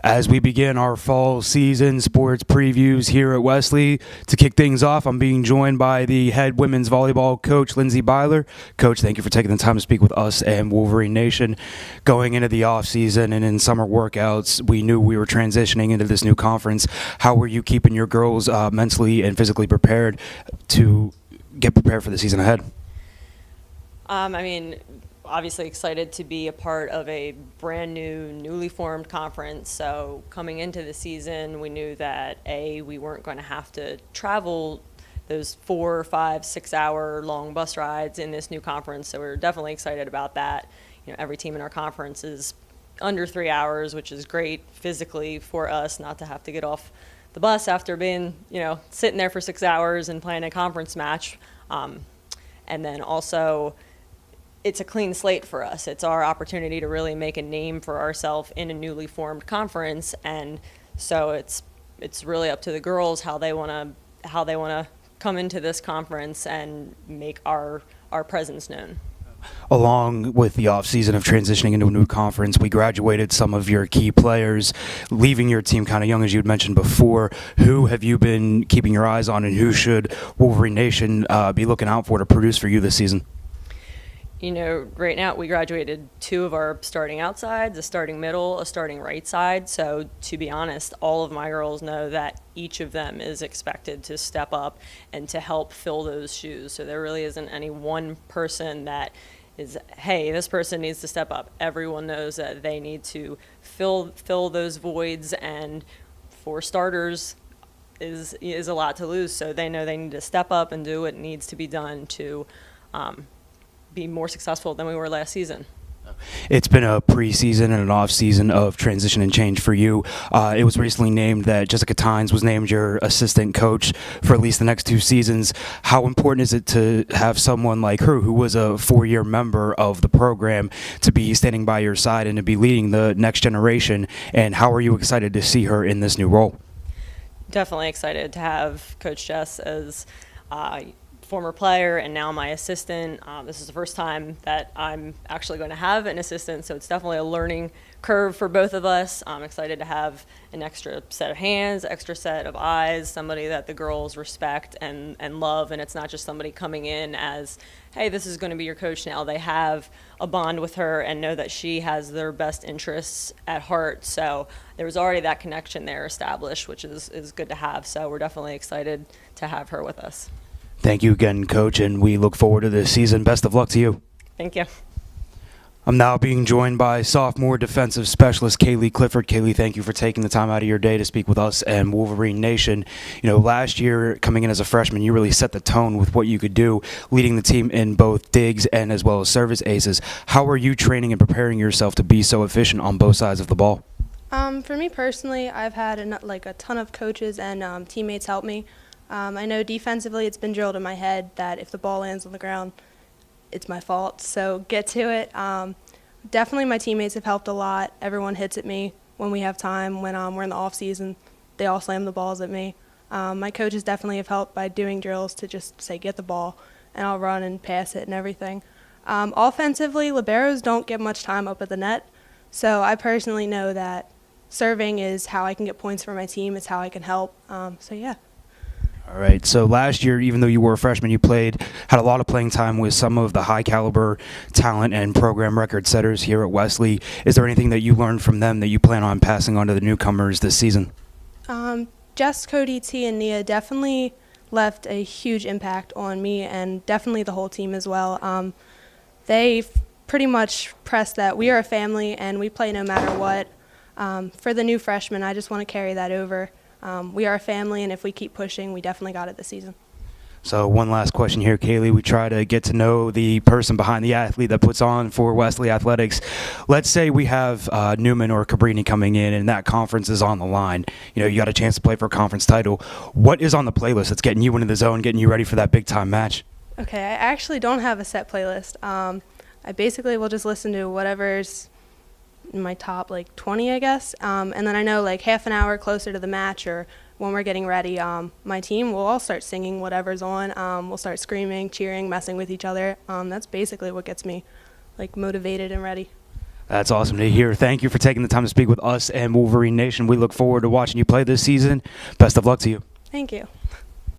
As we begin our fall season sports previews here at Wesley, to kick things off, I'm being joined by the head women's volleyball coach, Lindsey Byler. Coach, thank you for taking the time to speak with us and Wolverine Nation. Going into the off season and in summer workouts, we knew we were transitioning into this new conference. How were you keeping your girls mentally and physically prepared to get prepared for the season ahead? Obviously excited to be a part of a brand new, newly formed conference. So coming into the season, we knew that we weren't going to have to travel those 4, 5, 6 hour long bus rides in this new conference. So we're definitely excited about that. Every team in our conference is under 3 hours, which is great physically for us not to have to get off the bus after being, sitting there for 6 hours and playing a conference match. And then also, it's a clean slate for us. It's our opportunity to really make a name for ourselves in a newly formed conference, and so it's really up to the girls how they want to come into this conference and make our presence known. Along with the offseason of transitioning into a new conference, we graduated some of your key players, leaving your team kind of young, as you had mentioned before. Who have you been keeping your eyes on, and who should Wolverine Nation be looking out for to produce for you this season? Right now we graduated 2 of our starting outsides, a starting middle, a starting right side. So to be honest, all of my girls know that each of them is expected to step up and to help fill those shoes. So there really isn't any one person that is, hey, this person needs to step up. Everyone knows that they need to fill those voids, and for starters is a lot to lose. So they know they need to step up and do what needs to be done to be more successful than we were last season. It's been a preseason and an off-season of transition and change for you. It was recently named that Jessica Tynes was named your assistant coach for at least the next 2 seasons. How important is it to have someone like her, who was a 4-year member of the program, to be standing by your side and to be leading the next generation? And how are you excited to see her in this new role? Definitely excited to have Coach Jess as former player and now my assistant. This is the first time that I'm actually going to have an assistant, so it's definitely a learning curve for both of us. I'm excited to have an extra set of hands, extra set of eyes, somebody that the girls respect and love, and it's not just somebody coming in as, hey, this is going to be your coach now. They have a bond with her and know that she has their best interests at heart. So there was already that connection there established, which is good to have. So we're definitely excited to have her with us. Thank you again, Coach, and we look forward to this season. Best of luck to you. Thank you. I'm now being joined by sophomore defensive specialist Kaylee Clifford. Kaylee, thank you for taking the time out of your day to speak with us and Wolverine Nation. Last year, coming in as a freshman, you really set the tone with what you could do, leading the team in both digs and as well as service aces. How are you training and preparing yourself to be so efficient on both sides of the ball? For me personally, I've had a ton of coaches and teammates help me. I know defensively it's been drilled in my head that if the ball lands on the ground, it's my fault, so get to it. Definitely my teammates have helped a lot. Everyone hits at me when we have time. When we're in the off season, they all slam the balls at me. My coaches definitely have helped by doing drills to just say get the ball, and I'll run and pass it and everything. Offensively, liberos don't get much time up at the net, so I personally know that serving is how I can get points for my team. It's how I can help. So yeah. All right, so last year, even though you were a freshman, you had a lot of playing time with some of the high-caliber talent and program record setters here at Wesley. Is there anything that you learned from them that you plan on passing on to the newcomers this season? Jess, Cody, T, and Nia definitely left a huge impact on me and definitely the whole team as well. They pretty much pressed that we are a family and we play no matter what. For the new freshmen, I just want to carry that over. We are a family, and if we keep pushing, we definitely got it this season. So one last question here, Kaylee. We try to get to know the person behind the athlete that puts on for Wesley Athletics. Let's say we have Newman or Cabrini coming in, and that conference is on the line. You got a chance to play for a conference title. What is on the playlist that's getting you into the zone, getting you ready for that big-time match? Okay, I actually don't have a set playlist. I basically will just listen to whatever's in my top 20, I guess. And then I know half an hour closer to the match or when we're getting ready, my team will all start singing whatever's on. We'll start screaming, cheering, messing with each other. That's basically what gets me motivated and ready. That's awesome to hear. Thank you for taking the time to speak with us and Wolverine Nation. We look forward to watching you play this season. Best of luck to you. Thank you.